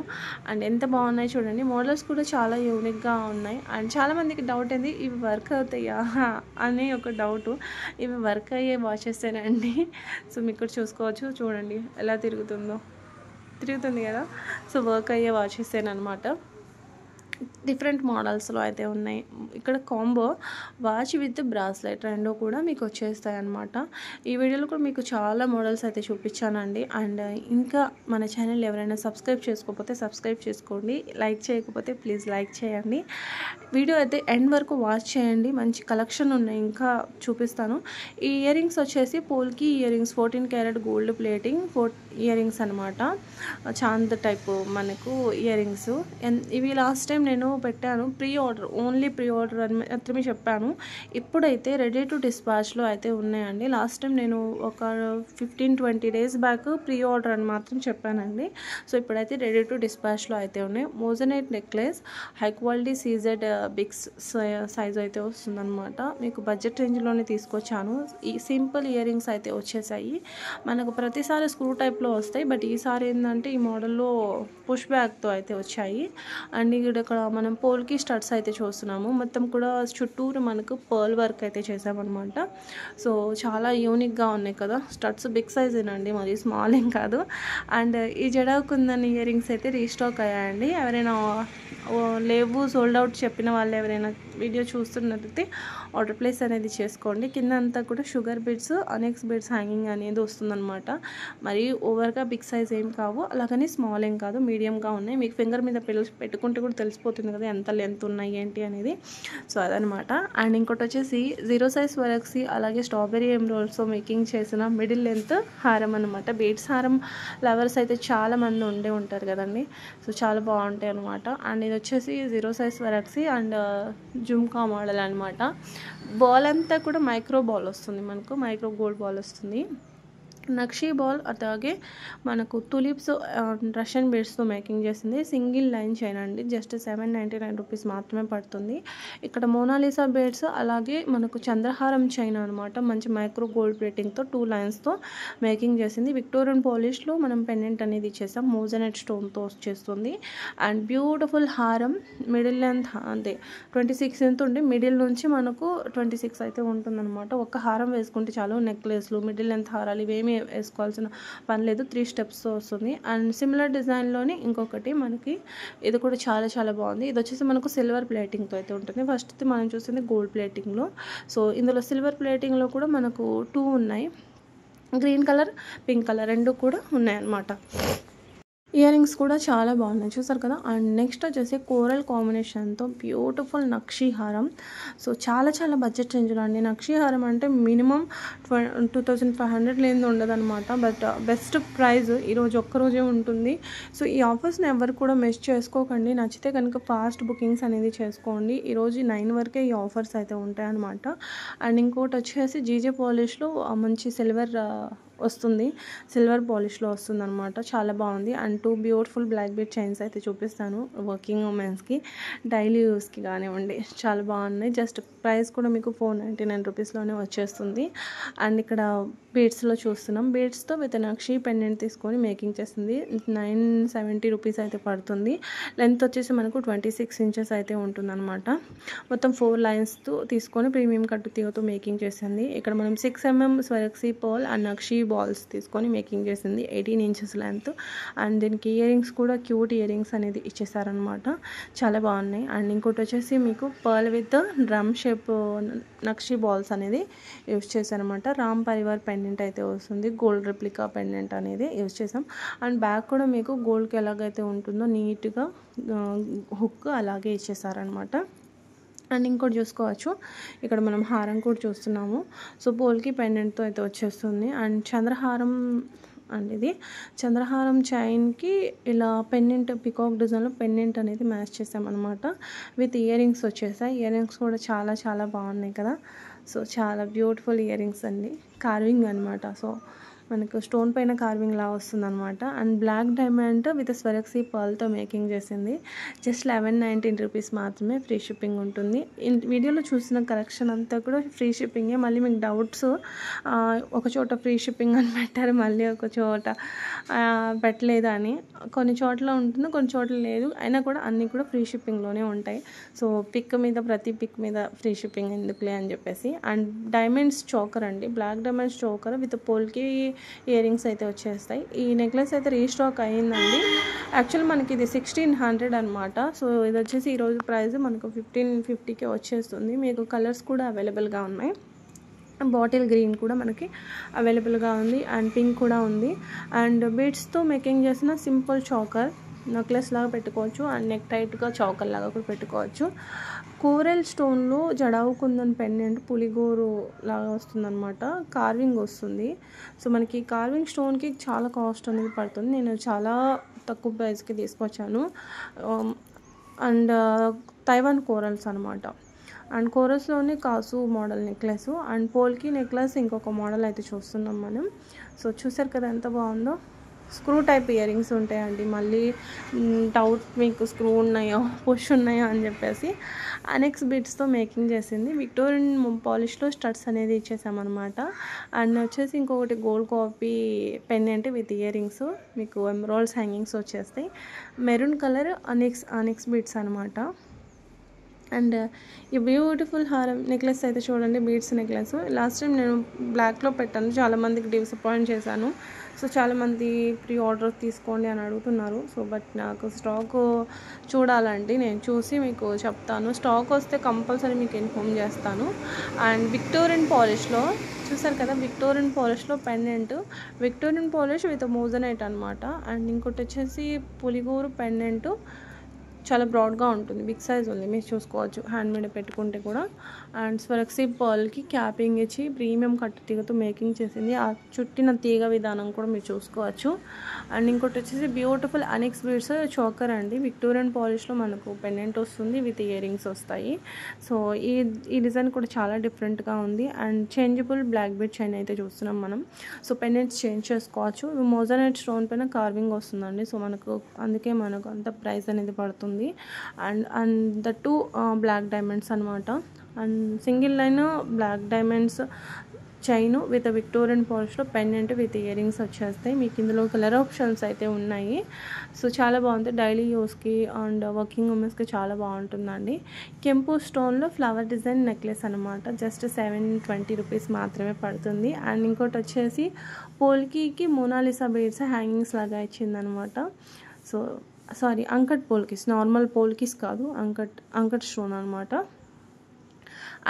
అండ్ ఎంత బాగున్నాయి చూడండి, మోడల్స్ కూడా చాలా యూనిక్గా ఉన్నాయి. అండ్ చాలామందికి డౌట్ ఏంది, ఇవి వర్క్ అవుతాయా అని ఒక డౌటు. ఇవి వర్క్ అయ్యే వాచెసేనండి. సో మీకు ఇక్కడ చూసుకోవచ్చు, చూడండి ఎలా తిరుగుతుంది కదా. సో వర్క్ అయ్యే వాచెసేనమాట. డిఫరెంట్ మోడల్స్లో అయితే ఉన్నాయి. ఇక్కడ కాంబో వాచ్ విత్ బ్రాస్లెట్ రెండు కూడా మీకు వచ్చేస్తాయి అన్నమాట. ఈ వీడియోలో కూడా మీకు చాలా మోడల్స్ అయితే చూపించానండి. అండ్ ఇంకా మన ఛానల్ ఎవరైనా సబ్స్క్రైబ్ చేసుకోకపోతే సబ్స్క్రైబ్ చేసుకోండి, లైక్ చేయకపోతే ప్లీజ్ లైక్ చేయండి. వీడియో అయితే ఎండ్ వరకు వాచ్ చేయండి, మంచి కలెక్షన్ ఉన్నాయి, ఇంకా చూపిస్తాను. ఈ ఇయర్ రింగ్స్ వచ్చేసి polki earrings 14 carat gold plating earrings అనమాట. చాంద్ టైప్ మనకు ఇయర్ రింగ్స్. ఇవి లాస్ట్ టైం నేను పెట్టాను ఓన్లీ ప్రీ ఆర్డర్ అని మాత్రమే చెప్పాను. ఇప్పుడైతే రెడీ టు డిస్పాచ్లో అయితే ఉన్నాయండి. లాస్ట్ టైం నేను ఒక 15-20 డేస్ బ్యాక్ ప్రీ ఆర్డర్ అని మాత్రం చెప్పానండి. సో ఇప్పుడైతే రెడీ టు డిస్పాచ్లో అయితే ఉన్నాయి. Moissanite necklace high quality CZ Biggs size అయితే వస్తుందన్నమాట. మీకు బడ్జెట్ రేంజ్లోనే తీసుకొచ్చాను. ఈ సింపుల్ ఇయర్ రింగ్స్ అయితే వచ్చేసాయి. మనకు ప్రతిసారి స్క్రూ టైప్లో వస్తాయి, బట్ ఈసారి ఏంటంటే ఈ మోడల్లో పుష్ బ్యాక్తో అయితే వచ్చాయి. అండ్ ఇక్కడ మనం పోల్కి స్టడ్స్ అయితే చూస్తున్నాము. మొత్తం కూడా చుట్టూరు మనకు పర్ల్ వర్క్ అయితే చేసామన్నమాట. సో చాలా యూనిక్గా ఉన్నాయి కదా. స్టడ్స్ బిగ్ సైజేనండి, మరి స్మాల్ ఏం కాదు. అండ్ ఈ జడాకుందని ఇయర్ రింగ్స్ అయితే రీస్టాక్ అయ్యాయండి. ఎవరైనా లేవు సోల్డ్ అవుట్ చెప్పిన వాళ్ళు ఎవరైనా వీడియో చూస్తున్నట్లయితే ఆర్డర్ ప్లేస్ అనేది చేసుకోండి. కింద అంతా కూడా sugar beads, annexe beads hanging అనేది వస్తుందన్నమాట. మరి ఓవర్గా బిగ్ సైజ్ ఏం కావు, అలాగని స్మాల్ ఏం కాదు, మీడియంగా ఉన్నాయి. మీకు ఫింగర్ మీద పెట్టుకుంటే కూడా తెలిసిపోతుంది కదా ఎంత లెంత్ ఉన్నాయి ఏంటి అనేది. సో అదనమాట. అండ్ ఇంకోటి వచ్చేసి 0 సైజ్ వరక్సీ అలాగే స్ట్రాబెరీ ఎమరాల్డ్స్తో మేకింగ్ చేసిన మిడిల్ లెంత్ హారం అనమాట. బీడ్స్ హారం లవర్స్ అయితే చాలా మంది ఉంటారు కదండి. సో చాలా బాగుంటాయి అనమాట. అండ్ ఇది వచ్చేసి 0 సైజ్ వరక్సీ అండ్ జుమ్కా మోడల్ అనమాట. బాల్ అంతా కూడా మైక్రో బాల్ వస్తుంది, మనకు మైక్రో గోల్డ్ బాల్ వస్తుంది. నక్షీ బాల్ అలాగే మనకు టులిప్స్ రష్యన్ బీడ్స్తో మేకింగ్ చేసింది. సింగిల్ లైన్ చైన్ అండి, జస్ట్ 799 రూపీస్ మాత్రమే పడుతుంది. ఇక్కడ మోనాలిసా బీడ్స్ అలాగే మనకు చంద్రహారం చైన్ అనమాట. మంచి మైక్రో గోల్డ్ ప్లేటింగ్తో 2 లైన్స్తో మేకింగ్ చేసింది. విక్టోరియన్ పాలిష్లో మనం పెండెంట్ అనేది ఇచ్చేసాం, మోజనైట్ స్టోన్తో వచ్చేస్తుంది. అండ్ బ్యూటిఫుల్ హారం, మిడిల్ లెంత్ అంతే 26 ఎంత ఉండి మిడిల్ నుంచి మనకు 26 అయితే ఉంటుందన్నమాట. ఒక హారం వేసుకుంటే చాలు, నెక్లెస్లు మిడిల్ లెంత్ హారాలు ఇవేమీ వేసుకోవాల్సిన పని లేదు, 3 స్టెప్స్తో వస్తుంది. అండ్ సిమిలర్ డిజైన్లోనే ఇంకొకటి మనకి ఇది కూడా చాలా చాలా బాగుంది. ఇది వచ్చేసి మనకు సిల్వర్ ప్లేటింగ్తో అయితే ఉంటుంది. ఫస్ట్ మనం చూస్తుంది గోల్డ్ ప్లేటింగ్లో. సో ఇందులో సిల్వర్ ప్లేటింగ్లో కూడా మనకు 2 ఉన్నాయి, గ్రీన్ కలర్, పింక్ కలర్ 2 కూడా ఉన్నాయన్నమాట. ఇయర్ రింగ్స్ కూడా చాలా బాగున్నాయి, చూసారు కదా. అండ్ నెక్స్ట్ వచ్చేసి కోరల్ కాంబినేషన్తో బ్యూటిఫుల్ నక్షీ హారం. సో చాలా చాలా బడ్జెట్ రేంజ్లో అండి. నక్షీ హారం అంటే మినిమం 2500 లేనిది ఉండదు అనమాట. బట్ బెస్ట్ ప్రైస్ ఈరోజు ఒక్కరోజే ఉంటుంది. సో ఈ ఆఫర్స్ని ఎవరు కూడా మిస్ చేసుకోకండి. నచ్చితే కనుక ఫాస్ట్ బుకింగ్స్ అనేది చేసుకోండి. ఈరోజు 9 వరకే ఈ ఆఫర్స్ అయితే ఉంటాయి అనమాట. అండ్ ఇంకోటి వచ్చేసి జీజే పాలిష్లో మంచి సిల్వర్ వస్తుంది, సిల్వర్ పాలిష్లో వస్తుంది అనమాట. చాలా బాగుంది. And 2 beautiful black bead chains అయితే చూపిస్తాను వర్కింగ్ ఉమెన్స్కి, డైలీ యూస్కి కానివ్వండి, చాలా బాగున్నాయి. జస్ట్ ప్రైస్ కూడా మీకు 499 రూపీస్లోనే వచ్చేస్తుంది. అండ్ ఇక్కడ బీడ్స్లో చూస్తున్నాం, బీడ్స్తో విత్ నక్షీ పెండెంట్ తీసుకొని మేకింగ్ చేస్తుంది. 970 రూపీస్ అయితే పడుతుంది. లెంత్ వచ్చేసి మనకు 26 ఇంచెస్ అయితే ఉంటుందన్నమాట. మొత్తం 4 లైన్స్తో తీసుకొని ప్రీమియం కట్టు తీగతో మేకింగ్ చేసింది. ఇక్కడ మనం 6 mm స్వరక్సీ pearl and nakshi balls తీసుకొని మేకింగ్ చేసింది, 18 ఇంచెస్ లెంత్. అండ్ దీనికి ఇయర్ రింగ్స్ కూడా క్యూట్ ఇయర్ రింగ్స్ అనేది ఇచ్చేసారనమాట, చాలా బాగున్నాయి. అండ్ ఇంకోటి వచ్చేసి మీకు pearl with drum shape nakshi balls అనేది యూజ్ చేశారనమాట. రామ్ పరివార్ పెండెంట్ అయితే వస్తుంది, గోల్డ్ రెప్లికా పెండెంట్ అనేది యూజ్ చేసాం. అండ్ బ్యాక్ కూడా మీకు గోల్డ్కి ఎలాగైతే ఉంటుందో నీట్గా హుక్ అలాగే ఇచ్చేసారనమాట. అండ్ ఇంకోటి చూసుకోవచ్చు, ఇక్కడ మనం హారం కూడా చూస్తున్నాము. సో పోల్కి పెండెంట్తో అయితే వచ్చేస్తుంది. అండ్ చంద్రహారం అండ్ ఇది చంద్రహారం చైన్కి ఇలా పెండెంట్ పికాక్ డిజైన్లో పెండెంట్ అనేది మ్యాచ్ చేసామన్నమాట. విత్ ఇయర్ రింగ్స్ వచ్చేసాయి. ఇయర్ రింగ్స్ కూడా చాలా చాలా బాగున్నాయి కదా. సో చాలా బ్యూటిఫుల్ ఇయర్ రింగ్స్ అండి, కార్వింగ్ అనమాట. సో మనకు స్టోన్ పైన కార్వింగ్ లా వస్తుంది అనమాట. And black diamond with Swarovski పర్ల్తో మేకింగ్ చేసింది. జస్ట్ 1119 రూపీస్ మాత్రమే, ఫ్రీ షిప్పింగ్ ఉంటుంది. వీడియోలో చూసిన కలెక్షన్ అంతా కూడా ఫ్రీ షిప్పింగే. మళ్ళీ మీకు డౌట్స్, ఒక చోట ఫ్రీ షిప్పింగ్ అని పెట్టారు, మళ్ళీ ఒక చోట పెట్టలేదు అని. కొన్ని చోట్ల ఉంటుంది, కొన్ని చోట్ల లేదు, అయినా కూడా అన్నీ కూడా ఫ్రీ షిప్పింగ్లోనే ఉంటాయి. సో ప్రతి పిక్ మీద ఫ్రీ షిప్పింగ్ ఎందుకులే అని చెప్పేసి. అండ్ డైమండ్స్ చోకర్ అండి, black diamonds choker with polki ear rings అయితే వచ్చేస్తాయి. ఈ నెక్లెస్ అయితే రీస్టాక్ అయ్యిందండి. యాక్చువల్ మనకి ఇది 1600 అనమాట. సో ఇది వచ్చేసి ఈరోజు ప్రైస్ మనకు 1550కే వచ్చేస్తుంది. మీకు కలర్స్ కూడా అవైలబుల్గా ఉన్నాయి. బాటిల్ గ్రీన్ కూడా మనకి అవైలబుల్గా ఉంది, అండ్ పింక్ కూడా ఉంది. అండ్ బీడ్స్తో మేకింగ్ చేసిన సింపుల్ చోకర్ నెక్లెస్ లాగా పెట్టుకోవచ్చు, అండ్ నెక్ టైట్గా చౌకర్ లాగా కూడా పెట్టుకోవచ్చు. కోరల్ స్టోన్లో జడావు కుందన్ పెండెంట్ పులిగోరు లాగా వస్తుందన్నమాట, కార్వింగ్ వస్తుంది. సో మనకి కార్వింగ్ స్టోన్కి చాలా కాస్ట్ అనేది పడుతుంది. నేను చాలా తక్కువ ప్రైస్కి తీసుకొచ్చాను. అండ్ తైవాన్ కోరల్స్ అనమాట. అండ్ కోరల్స్లోనే కాసు model necklace, and polki necklace ఇంకొక మోడల్ అయితే చూస్తున్నాం మనం. సో చూసారు కదా ఎంత బాగుందో. స్క్రూ టైప్ ఇయర్ రింగ్స్ ఉంటాయండి. మళ్ళీ డౌట్ మీకు స్క్రూ ఉన్నాయో పుష్ ఉన్నాయో అని చెప్పేసి అనెక్స్ బీడ్స్తో మేకింగ్ చేసింది. విక్టోరియన్ పాలిష్లో స్టడ్స్ అనేది ఇచ్చేసామన్నమాట. అండ్ వచ్చేసి ఇంకొకటి gold copy pendant with ear rings, మీకు ఎమరాల్డ్స్ హ్యాంగింగ్స్ వచ్చేస్తాయి. మెరూన్ కలర్ అనెక్స్ బీడ్స్ అనమాట. అండ్ ఈ బ్యూటిఫుల్ హారం నెక్లెస్ అయితే చూడండి, బీడ్స్ నెక్లెస్. లాస్ట్ టైం నేను బ్లాక్లో పెట్టాను, చాలామందికి డిసప్పాయింట్ చేశాను. సో చాలామంది ప్రీ ఆర్డర్ తీసుకోండి అని అడుగుతున్నారు. సో బట్ నాకు స్టాక్ చూడాలండి, నేను చూసి మీకు చెప్తాను. స్టాక్ వస్తే కంపల్సరీ మీకు ఇన్ఫామ్ చేస్తాను. అండ్ విక్టోరియన్ పాలిష్లో చూసారు కదా, విక్టోరియన్ పాలిష్లో pendant, Victorian polish with moissanite అనమాట. అండ్ ఇంకోటి వచ్చేసి పులిగోరు పెండెంట్, చాలా బ్రాడ్గా ఉంటుంది, బిగ్ సైజ్ ఉంది, మీరు చూసుకోవచ్చు హ్యాండ్మేడ్ పెట్టుకుంటే కూడా. అండ్ స్వరక్సీ పర్ల్కి క్యాపింగ్ ఇచ్చి ప్రీమియం కట్టు తీగతో మేకింగ్ చేసింది. ఆ చుట్టిన తీగ విధానం కూడా మీరు చూసుకోవచ్చు. అండ్ ఇంకోటి వచ్చేసి బ్యూటిఫుల్ అనెక్స్ బీడ్స్ చోకర్ అండి. విక్టోరియన్ పాలిష్లో మనకు పెండెంట్ వస్తుంది, విత్ ఇయర్ రింగ్స్ వస్తాయి. సో ఈ డిజైన్ కూడా చాలా డిఫరెంట్గా ఉంది. And changeable black bead chain అయితే చూస్తున్నాం మనం. సో పెండెంట్స్ చేంజ్ చేసుకోవచ్చు. మోజనైట్ స్టోన్ పైన కార్వింగ్ వస్తుందండి. సో అందుకే మనకు అంత ప్రైస్ అనేది పడుతుంది. అండ్ ద 2 బ్లాక్ డైమండ్స్ అనమాట. And single line black diamonds chain with Victorian పాలిష్లో పెండెంట్ విత్ ఇయర్ రింగ్స్ వచ్చేస్తాయి. మీకు ఇందులో కలర్ ఆప్షన్స్ అయితే ఉన్నాయి. సో చాలా బాగుంది. డైలీ యూస్కి అండ్ వర్కింగ్ ఉమెన్స్కి చాలా బాగుంటుందండి. కెంపు స్టోన్లో ఫ్లవర్ డిజైన్ నెక్లెస్ అనమాట. జస్ట్ 720 రూపీస్ మాత్రమే పడుతుంది. అండ్ ఇంకోటి వచ్చేసి పోల్కీకి మోనాలిసా బీడ్స్ హ్యాంగింగ్స్ లాగా ఇచ్చిందనమాట. So sorry, uncut polkis, normal polkis కాదు, అంకట్ స్టోన్ అనమాట.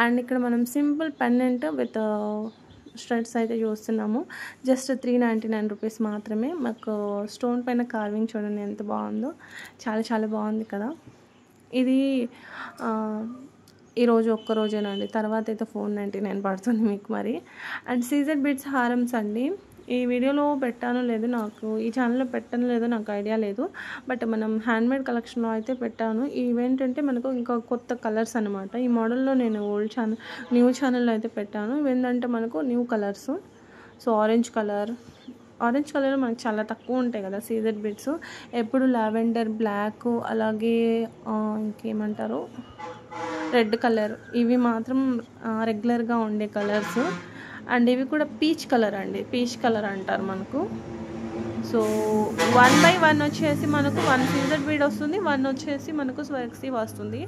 అండ్ ఇక్కడ మనం సింపుల్ పెండెంట్ విత్ స్టడ్స్ అయితే చూస్తున్నాము. జస్ట్ 399 రూపీస్ మాత్రమే. మాకు స్టోన్ పైన కార్వింగ్ చూడండి ఎంత బాగుందో, చాలా చాలా బాగుంది కదా. ఇది ఈరోజు ఒక్కరోజేనండి, తర్వాత అయితే 499 పడుతుంది మీకు మరి. అండ్ సీజర్ బీడ్స్ హారమ్స్ అండి. ఈ వీడియోలో పెట్టానో లేదో నాకు, ఈ ఛానల్లో పెట్టానో లేదో నాకు ఐడియా లేదు, బట్ మనం హ్యాండ్మేడ్ కలెక్షన్లో అయితే పెట్టాను. ఇవేంటంటే మనకు ఇంకా కొత్త కలర్స్ అనమాట. ఈ మోడల్లో నేను న్యూ ఛానల్లో అయితే పెట్టాను. ఇవేంటంటే మనకు new colours. So orange colour మనకు చాలా తక్కువ ఉంటాయి కదా సీజర్ బిట్స్. ఎప్పుడు లావెండర్, బ్లాక్, అలాగే ఇంకేమంటారు రెడ్ కలర్, ఇవి మాత్రం రెగ్యులర్గా ఉండే కలర్స్. అండ్ ఇవి కూడా పీచ్ కలర్ అండి, పీచ్ కలర్ అంటారు మనకు. సో 1 by 1 వచ్చేసి మనకు 1 సీజర్ బీడ్ వస్తుంది, 1 వచ్చేసి మనకు స్వరక్సీ వస్తుంది.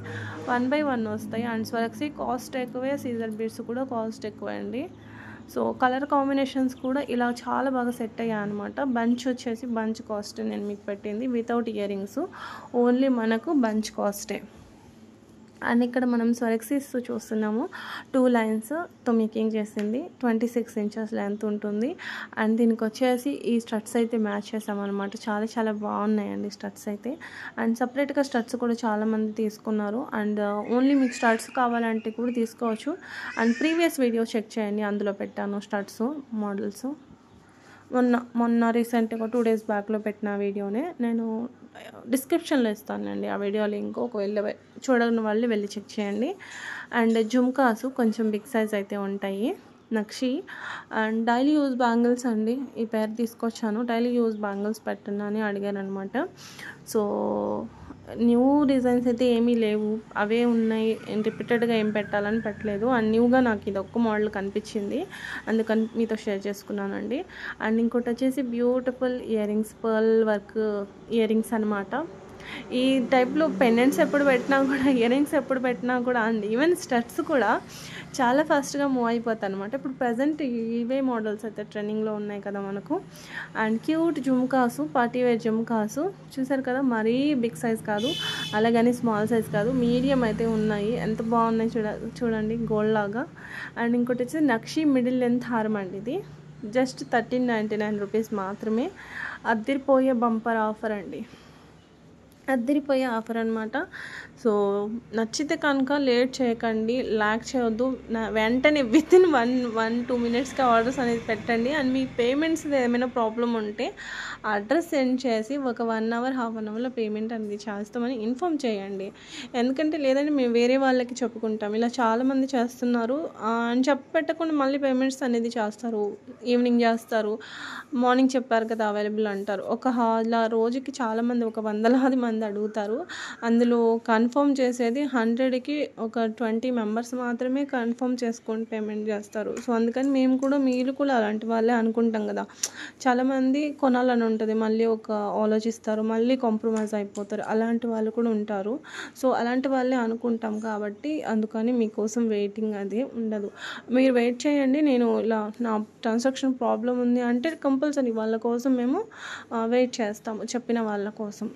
1 by 1 వస్తాయి. అండ్ స్వరక్సీ కాస్ట్ ఎక్కువే, సీజర్ బీడ్స్ కూడా కాస్ట్ ఎక్కువే అండి. సో కలర్ కాంబినేషన్స్ కూడా ఇలా చాలా బాగా సెట్ అయ్యాయి అనమాట. బంచ్ వచ్చేసి బంచ్ కాస్ట్ నేను మీకు పెట్టింది వితౌట్ ఇయర్ రింగ్స్, ఓన్లీ మనకు బంచ్ కాస్టే. అండ్ ఇక్కడ మనం స్వరక్సీస్ చూస్తున్నాము. 2 లైన్స్తో మేకింగ్ చేసింది, 26 inches లెంత్ ఉంటుంది. అండ్ దీనికి వచ్చేసి ఈ స్టడ్స్ అయితే మ్యాచ్ చేసామన్నమాట. చాలా చాలా బాగున్నాయండి స్టడ్స్ అయితే. అండ్ సపరేట్గా స్టడ్స్ కూడా చాలామంది తీసుకున్నారు. అండ్ ఓన్లీ మీకు స్టడ్స్ కావాలంటే కూడా తీసుకోవచ్చు. అండ్ ప్రీవియస్ వీడియో చెక్ చేయండి, అందులో పెట్టాను స్టడ్స్ మోడల్స్. మొన్న రీసెంట్గా 2 days బ్యాక్లో పెట్టిన వీడియోనే నేను డిస్క్రిప్షన్లో ఇస్తానండి ఆ వీడియో లింక్, ఒకవేళ చూడని వాళ్ళు వెళ్ళి చెక్ చేయండి. అండ్ జుమ్కాసు కొంచెం బిగ్ సైజ్ అయితే ఉంటాయి, నక్షి. అండ్ డైలీ యూజ్ బ్యాంగిల్స్ అండి, ఈ పేరు తీసుకొచ్చాను. డైలీ యూజ్ బ్యాంగిల్స్ పెట్టండి అని అడిగాను అనమాట. సో న్యూ డిజైన్స్ అయితే ఏమీ లేవు, అవే ఉన్నాయి. రిపీటెడ్గా ఏం పెట్టాలని పెట్టలేదు. అండ్ న్యూగా నాకు ఇది ఒక్క మోడల్ కనిపించింది, అందుకని మీతో షేర్ చేసుకున్నానండి. అండ్ ఇంకోటి వచ్చేసి beautiful ear rings, pearl work ear rings అనమాట. ఈ టైప్లో పెండెంట్స్ ఎప్పుడు పెట్టినా కూడా, ఇయర్ రింగ్స్ ఎప్పుడు పెట్టినా కూడా, అండ్ ఈవెన్ స్టడ్స్ కూడా చాలా ఫాస్ట్గా మూవ్ అయిపోతాయి అనమాట. ఇప్పుడు ప్రజెంట్ ఇవే మోడల్స్ అయితే ట్రెండింగ్లో ఉన్నాయి కదా మనకు. And cute jhumkas, party wear jhumkas చూసారు కదా, మరీ బిగ్ సైజ్ కాదు, అలాగని స్మాల్ సైజ్ కాదు, మీడియం అయితే ఉన్నాయి. ఎంత బాగున్నాయి చూడండి, గోల్డ్ లాగా. అండ్ ఇంకోటి వచ్చి నక్షి మిడిల్ లెంత్ హారం అండి. ఇది జస్ట్ 1399 రూపీస్ మాత్రమే. అద్దరిపోయే బంపర్ ఆఫర్ అండి, అద్దరిపోయే ఆఫర్ అనమాట. సో నచ్చితే కనుక లేట్ చేయకండి, లాక్ చేయొద్దు, వెంటనే వితిన్ 1-2 minutesకి ఆర్డర్స్ అనేది పెట్టండి. అండ్ మీ పేమెంట్స్ ఏమైనా ప్రాబ్లం ఉంటే అడ్రస్ సెండ్ చేసి ఒక 1 hour, ½ an hourలో పేమెంట్ అనేది చేస్తామని ఇన్ఫామ్ చేయండి. ఎందుకంటే లేదంటే మేము వేరే వాళ్ళకి చెప్పుకుంటాం, ఇలా చాలామంది చేస్తున్నారు అని చెప్పి పెట్టకుండా మళ్ళీ పేమెంట్స్ అనేది చేస్తారు, ఈవినింగ్ చేస్తారు, మార్నింగ్ చెప్పారు కదా అవైలబుల్ అంటారు. అలా రోజుకి చాలామంది, ఒక 100 మంది అడుగుతారు. అందులో కన్ఫర్మ్ చేసేది 100కి ఒక 20 members మాత్రమే కన్ఫర్మ్ చేసుకొని పేమెంట్ చేస్తారు. సో అందుకని మేము కూడా, మీరు కూడా అలాంటి వాళ్ళే అనుకుంటాం కదా. చాలామంది కొనాలని ఉంటుంది, మళ్ళీ ఆలోచిస్తారు, మళ్ళీ కాంప్రమైజ్ అయిపోతారు, అలాంటి వాళ్ళు కూడా ఉంటారు. సో అలాంటి వాళ్ళే అనుకుంటాం కాబట్టి అందుకని మీకోసం వెయిటింగ్ అది ఉండదు. మీరు వెయిట్ చేయండి, నేను ఇలా నా ట్రాన్సాక్షన్ ప్రాబ్లం ఉంది అంటే కంపల్సరీ వాళ్ళ కోసం మేము వెయిట్ చేస్తాము, చెప్పిన వాళ్ళ కోసం.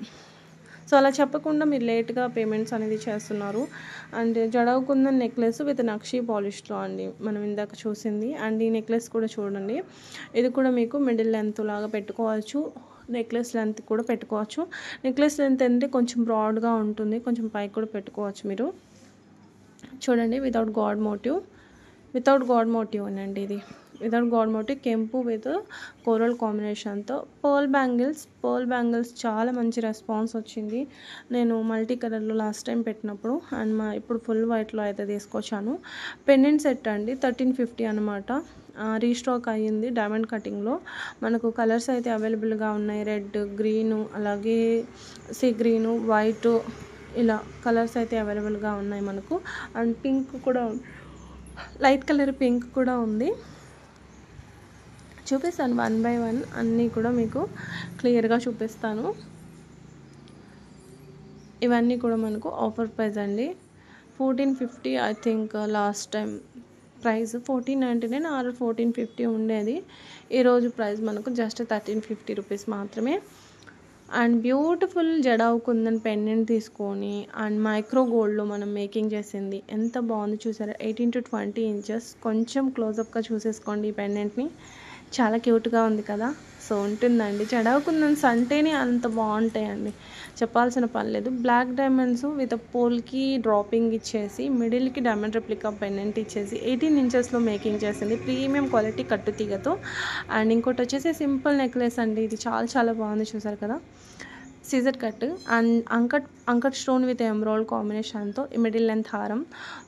సో అలా చెప్పకుండా మీరు లేట్గా పేమెంట్స్ అనేది చేస్తున్నారు. అండ్ జడవ్ కుందన్ నెక్లెస్ విత్ నక్షి పాలిష్లో అండి మనం ఇందాక చూసింది. అండ్ ఈ నెక్లెస్ కూడా చూడండి, ఇది కూడా మీకు మిడిల్ లెంత్ లాగా పెట్టుకోవచ్చు, నెక్లెస్ లెంత్ కూడా పెట్టుకోవచ్చు. నెక్లెస్ లెంత్ అంటే కొంచెం బ్రాడ్గా ఉంటుంది, కొంచెం పైకి కూడా పెట్టుకోవచ్చు మీరు. చూడండి, వితౌట్ గాడ్ మోటివ్ అండి. ఇది వితౌట్ గాడ్ మోటివ్, కెంపు విత్ కోరల్ కాంబినేషన్తో. పర్ల్ బ్యాంగిల్స్ చాలా మంచి రెస్పాన్స్ వచ్చింది. నేను మల్టీ కలర్లో లాస్ట్ టైం పెట్టినప్పుడు, అండ్ ఇప్పుడు ఫుల్ వైట్లో అయితే తీసుకొచ్చాను. పెండెంట్ సెట్ అండి, 1350 అనమాట. రీస్టాక్ అయ్యింది డైమండ్ కటింగ్లో. మనకు కలర్స్ అయితే అవైలబుల్గా ఉన్నాయి, రెడ్, గ్రీను, అలాగే సీ గ్రీను, వైట్, ఇలా కలర్స్ అయితే అవైలబుల్గా ఉన్నాయి మనకు. అండ్ పింక్ కూడా, లైట్ కలర్ పింక్ కూడా ఉంది. చూపిస్తాను వన్ బై వన్ అన్నీ కూడా మీకు క్లియర్గా చూపిస్తాను. ఇవన్నీ కూడా మనకు ఆఫర్ ప్రైస్ అండి. 1450 I think last time price 1499 or 1450 ఉండేది. ఈరోజు ప్రైస్ మనకు జస్ట్ 1350 రూపీస్ మాత్రమే. And beautiful jadau kundan pendant తీసుకొని అండ్ మైక్రో గోల్డ్లో మనం మేకింగ్ చేసింది ఎంత బాగుంది చూసారా. 18 to 20 ఇంచెస్. కొంచెం క్లోజప్గా చూసేసుకోండి ఈ పెండెంట్ని. చాలా క్యూట్గా ఉంది కదా. సో ఉంటుందండి. జడావు కుందన్స్ అంటేనే అంత బాగుంటాయండి, చెప్పాల్సిన పని లేదు. బ్లాక్ డైమండ్స్ విత్ పోల్కి డ్రాపింగ్ ఇచ్చేసి మిడిల్కి డైమండ్ రెప్లికా పెండెంట్ ఇచ్చేసి 18 ఇంచెస్లో మేకింగ్ చేసింది ప్రీమియం క్వాలిటీ కట్టుతీగతో. అండ్ ఇంకోటి వచ్చేసి సింపుల్ నెక్లెస్ అండి. ఇది చాలా చాలా బాగుంది చూసారు కదా. Caesar cut and uncut stone with emerald కాంబినేషన్తో మిడిల్ లెంత్ హారం.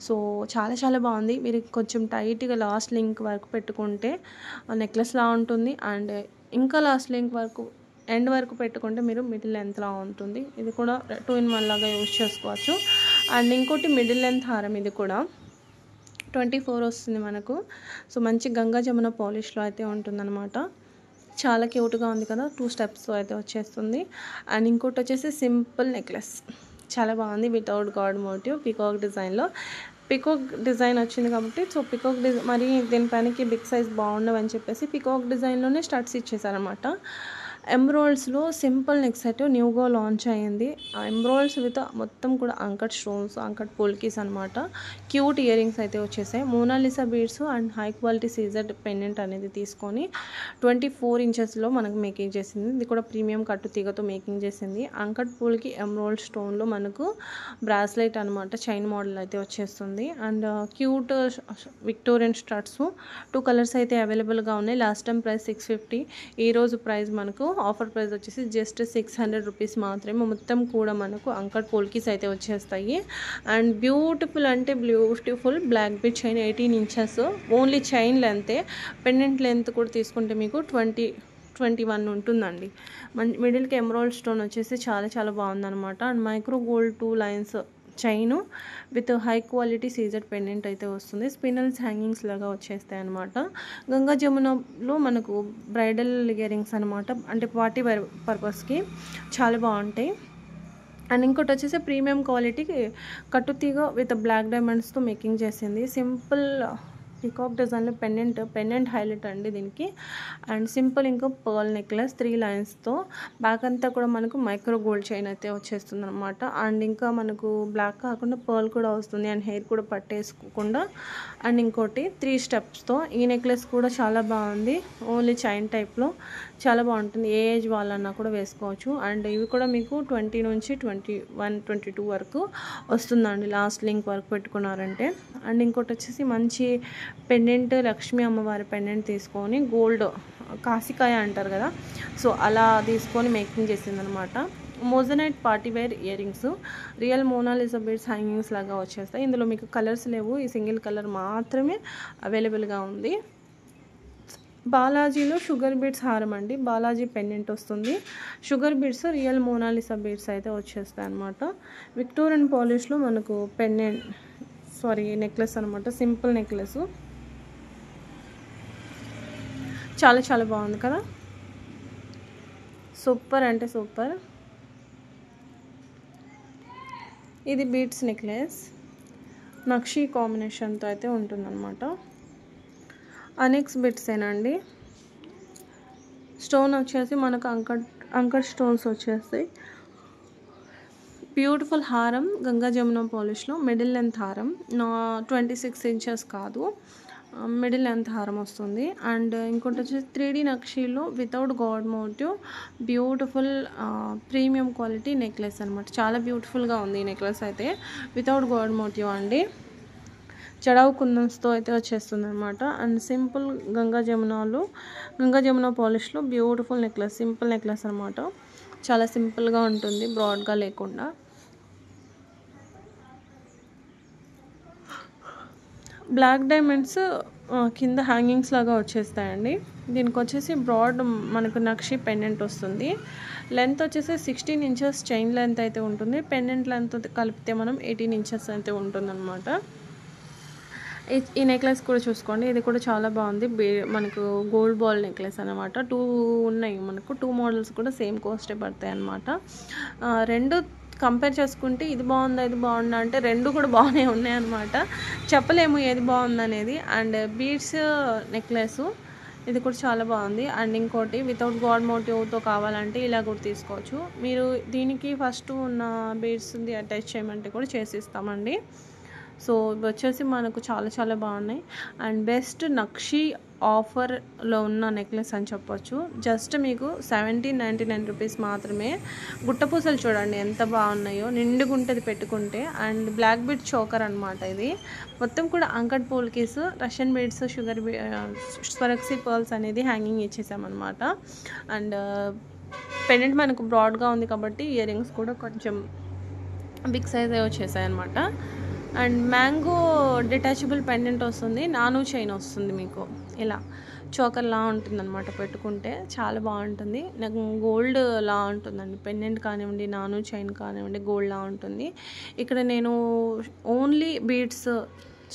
సో చాలా చాలా బాగుంది. మీరు కొంచెం టైట్గా లాస్ట్ లింక్ వరకు పెట్టుకుంటే నెక్లెస్లా ఉంటుంది. అండ్ ఇంకా లాస్ట్ లింక్ వరకు ఎండ్ వరకు పెట్టుకుంటే మీరు మిడిల్ లెంత్లా ఉంటుంది. ఇది కూడా 2-in-1 లాగా యూజ్ చేసుకోవచ్చు. అండ్ ఇంకోటి మిడిల్ లెంత్ హారం, ఇది కూడా 24 వస్తుంది మనకు. సో మంచి గంగా జమున పాలిష్లో అయితే ఉంటుందన్నమాట. చాలా క్యూట్గా ఉంది కదా. 2 స్టెప్స్తో అయితే వచ్చేస్తుంది. అండ్ ఇంకోటి వచ్చేసి సింపుల్ నెక్లెస్, చాలా బాగుంది. వితౌట్ గాడ్ మోటివ్ పికాక్ డిజైన్లో. పికాక్ డిజైన్ వచ్చింది కాబట్టి సో పికాక్ డిజైన్ మరి దీనిపైనకి బిగ్ సైజ్ బాగుండవని చెప్పేసి పికాక్ డిజైన్లోనే స్టడ్స్ ఇచ్చేసారనమాట. ఎమ్రాల్డ్స్లో సింపుల్ నెక్ సెట్ న్యూగా లాంచ్ అయ్యింది. ఆ ఎమ్రాల్డ్స్ విత్ మొత్తం కూడా అంకట్ స్టోన్స్, అంకట్ పోల్కీస్ అనమాట. క్యూట్ ఇయర్ రింగ్స్ అయితే వచ్చేసాయి. Monalisa beads and high quality Caesar pendant అనేది తీసుకొని 24 ఇంచెస్లో మనకు మేకింగ్ చేసింది. ఇది కూడా ప్రీమియం కట్టు తీగతో మేకింగ్ చేసింది. అంకట్ పోల్కి ఎమ్రాల్డ్ స్టోన్లో మనకు బ్రాస్లెట్ అనమాట, చైన్ మోడల్ అయితే వచ్చేస్తుంది. And cute Victorian studs 2 colours అయితే అవైలబుల్గా ఉన్నాయి. లాస్ట్ టైం ప్రైస్ 650, ఈరోజు ప్రైస్ మనకు ఆఫర్ ప్రైస్ వచ్చేసి జస్ట్ 600 రూపీస్ మాత్రమే. మొత్తం కూడా మనకు అంకట్ పోల్కీస్ అయితే వచ్చేస్తాయి. అండ్ బ్యూటిఫుల్ అంటే beautiful black bead chain 18 inches only chain లెంతే. పెండెంట్ లెంత్ కూడా తీసుకుంటే మీకు 21 ఉంటుందండి. మిడిల్కి ఎమరాల్డ్ స్టోన్ వచ్చేసి చాలా చాలా బాగుందన్నమాట. And micro gold 2 lines chain with high quality Caesar pendant అయితే వస్తుంది. స్పినల్స్ హ్యాంగింగ్స్ లాగా వచ్చేస్తాయి అనమాట. గంగా జమునలో మనకు బ్రైడల్ ఇయర్ రింగ్స్ అనమాట, అంటే పార్టీ వేర్ పర్పస్కి చాలా బాగుంటాయి. అండ్ ఇంకోటి వచ్చేసి ప్రీమియం క్వాలిటీ కట్టుతీగ విత్ బ్లాక్ డైమండ్స్తో మేకింగ్ చేసింది. సింపుల్ పికాక్ డిజైన్లో పెండెంట్ హైలైట్ అండి దీనికి. అండ్ సింపుల్ ఇంకా పర్ల్ నెక్లెస్ 3 లైన్స్తో. బ్యాక్ అంతా కూడా మనకు మైక్రో గోల్డ్ చైన్ అయితే వచ్చేస్తుంది అనమాట. అండ్ ఇంకా మనకు బ్లాక్ కాకుండా పర్ల్ కూడా వస్తుంది. అండ్ హెయిర్ కూడా పట్టేసుకోకుండా. అండ్ ఇంకోటి 3 స్టెప్స్తో. ఈ నెక్లెస్ కూడా చాలా బాగుంది, ఓన్లీ చైన్ టైప్లో, చాలా బాగుంటుంది. ఏ ఏజ్ వాళ్ళన్నా కూడా వేసుకోవచ్చు. అండ్ ఇవి కూడా మీకు 20 నుంచి 21, 22 వరకు వస్తుందండి, లాస్ట్ లింక్ వరకు పెట్టుకున్నారంటే. అండ్ ఇంకోటి వచ్చేసి మంచి పెండెంట్, లక్ష్మీ అమ్మవారి పెండెంట్ తీసుకొని గోల్డ్ కాసికాయ అంటారు కదా, సో అలా తీసుకొని మేకింగ్ చేసిందనమాట. Moissanite party wear ear rings real Monalisa beads hangings లాగా వచ్చేస్తాయి. ఇందులో మీకు కలర్స్ లేవు, ఈ సింగిల్ కలర్ మాత్రమే అవైలబుల్గా ఉంది. బాలాజీలో షుగర్ బీడ్స్ హారం అండి, బాలాజీ పెండెంట్ వస్తుంది. Sugar beads real Monalisa beads అయితే వచ్చేస్తాయి అనమాట. విక్టోరియన్ పాలిష్లో మనకు నెక్లెస్ అనమాట, సింపుల్ నెక్లెస్. చాలా చాలా బాగుంది కదా, సూపర్ అంటే సూపర్. ఇది బీడ్స్ నెక్లెస్ నక్షి కాంబినేషన్తో అయితే ఉంటుందన్నమాట. అనెక్స్ బిట్సేనండి. స్టోన్ వచ్చేసి మనకు అంకట్ స్టోన్స్ వచ్చేస్తాయి. బ్యూటిఫుల్ హారం గంగా జమున పాలిష్లో మిడిల్ లెంత్ హారం, 26 ఇంచెస్ కాదు, మిడిల్ లెంత్ హారం వస్తుంది. అండ్ ఇంకోటి వచ్చేసి 3D నక్షీలో without god motive beautiful premium quality necklace అనమాట. చాలా బ్యూటిఫుల్గా ఉంది ఈ నెక్లెస్ అయితే, వితౌట్ గాడ్ మోటివ్ అండి. జడావు కుందన్స్తో అయితే వచ్చేస్తుంది అనమాట. అండ్ సింపుల్ గంగా జమున పాలిష్లో బ్యూటిఫుల్ నెక్లెస్, సింపుల్ నెక్లెస్ అనమాట. చాలా సింపుల్గా ఉంటుంది, బ్రాడ్గా లేకుండా. బ్లాక్ డైమండ్స్ కింద హ్యాంగింగ్స్ లాగా వచ్చేస్తాయండి. దీనికి వచ్చేసి బ్రాడ్ మనకు నక్షి పెండెంట్ వస్తుంది. లెంత్ వచ్చేసి 16 ఇంచెస్ చైన్ లెంత్ అయితే ఉంటుంది. పెండెంట్ లెంత్ కలిపితే మనం 18 ఇంచెస్ అయితే ఉంటుంది అనమాట. ఈ నెక్లెస్ కూడా చూసుకోండి, ఇది కూడా చాలా బాగుంది. మనకు గోల్డ్ బాల్ నెక్లెస్ అనమాట. 2 ఉన్నాయి మనకు, 2 మోడల్స్ కూడా సేమ్ కాస్టే పడతాయి అనమాట. రెండు కంపేర్ చేసుకుంటే ఇది బాగుందా ఇది బాగుందా అంటే రెండు కూడా బాగానే ఉన్నాయి అనమాట. చెప్పలేము ఏది బాగుందనేది. అండ్ బీడ్స్ నెక్లెస్ ఇది కూడా చాలా బాగుంది. అండ్ ఇంకోటి వితౌట్ గాడ్ మోటివ్తో కావాలంటే ఇలా కూడా తీసుకోవచ్చు. మీరు దీనికి ఫస్ట్ ఉన్న బీడ్స్ది అటాచ్ చేయమంటే కూడా చేసిస్తామండి. సో ఇవి వచ్చేసి మనకు చాలా చాలా బాగున్నాయి. అండ్ బెస్ట్ నక్షి ఆఫర్లో ఉన్న నెక్లెస్ అని చెప్పొచ్చు. జస్ట్ మీకు 1799 రూపీస్ మాత్రమే. గుట్టపూసలు చూడండి ఎంత బాగున్నాయో, నిండుగా ఉంటుంది పెట్టుకుంటే. అండ్ బ్లాక్ బీడ్ చోకర్ అనమాట ఇది. మొత్తం కూడా uncut polkis, Russian beads, sugar స్వరక్సీ pearls అనేది హ్యాంగింగ్ ఇచ్చేసామన్నమాట. అండ్ పెండెంట్ మనకు బ్రాడ్గా ఉంది కాబట్టి ఇయర్ రింగ్స్ కూడా కొంచెం బిగ్ సైజ్ వచ్చేసాయి అనమాట. అండ్ మ్యాంగో డిటాచబుల్ పెండెంట్ వస్తుంది, నాను చైన్ వస్తుంది మీకు. ఇలా చోకర్ లా ఉంటుంది అనమాట, పెట్టుకుంటే చాలా బాగుంటుంది. నాకు గోల్డ్ లా ఉంటుందండి పెండెంట్ కానివ్వండి, నాను చైన్ కానివ్వండి, గోల్డ్ లా ఉంటుంది. ఇక్కడ నేను ఓన్లీ బీడ్స్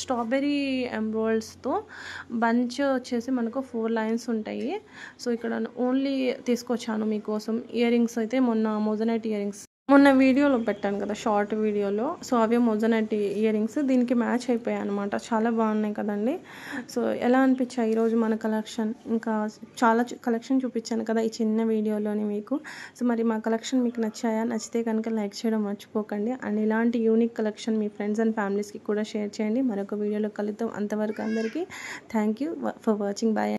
స్ట్రాబెర్రీ ఎంబ్రాయిడ్స్తో బంచ్ వచ్చేసి మనకు 4 లైన్స్ ఉంటాయి. సో ఇక్కడ ఓన్లీ తీసుకొచ్చాను మీకోసం. ఇయర్ రింగ్స్ అయితే మొజనైట్ ఇయర్ రింగ్స్ మొన్న వీడియోలో పెట్టాను కదా, షార్ట్ వీడియోలో. సో అవే మొజనైట్ ఇయర్ రింగ్స్ దీనికి మ్యాచ్ అయిపోయాయి అనమాట. చాలా బాగున్నాయి కదండి. సో ఎలా అనిపించాయి ఈరోజు మన కలెక్షన్? ఇంకా చాలా కలెక్షన్ చూపించాను కదా ఈ చిన్న వీడియోలోని మీకు. సో మరి మా కలెక్షన్ మీకు నచ్చాయా? నచ్చితే కనుక లైక్ చేయడం మర్చిపోకండి. అండ్ ఇలాంటి యూనిక్ కలెక్షన్ మీ ఫ్రెండ్స్ అండ్ ఫ్యామిలీస్కి కూడా షేర్ చేయండి. మరొక వీడియోలో కలుద్దాం. అంతవరకు అందరికీ thank you for watching. Bye.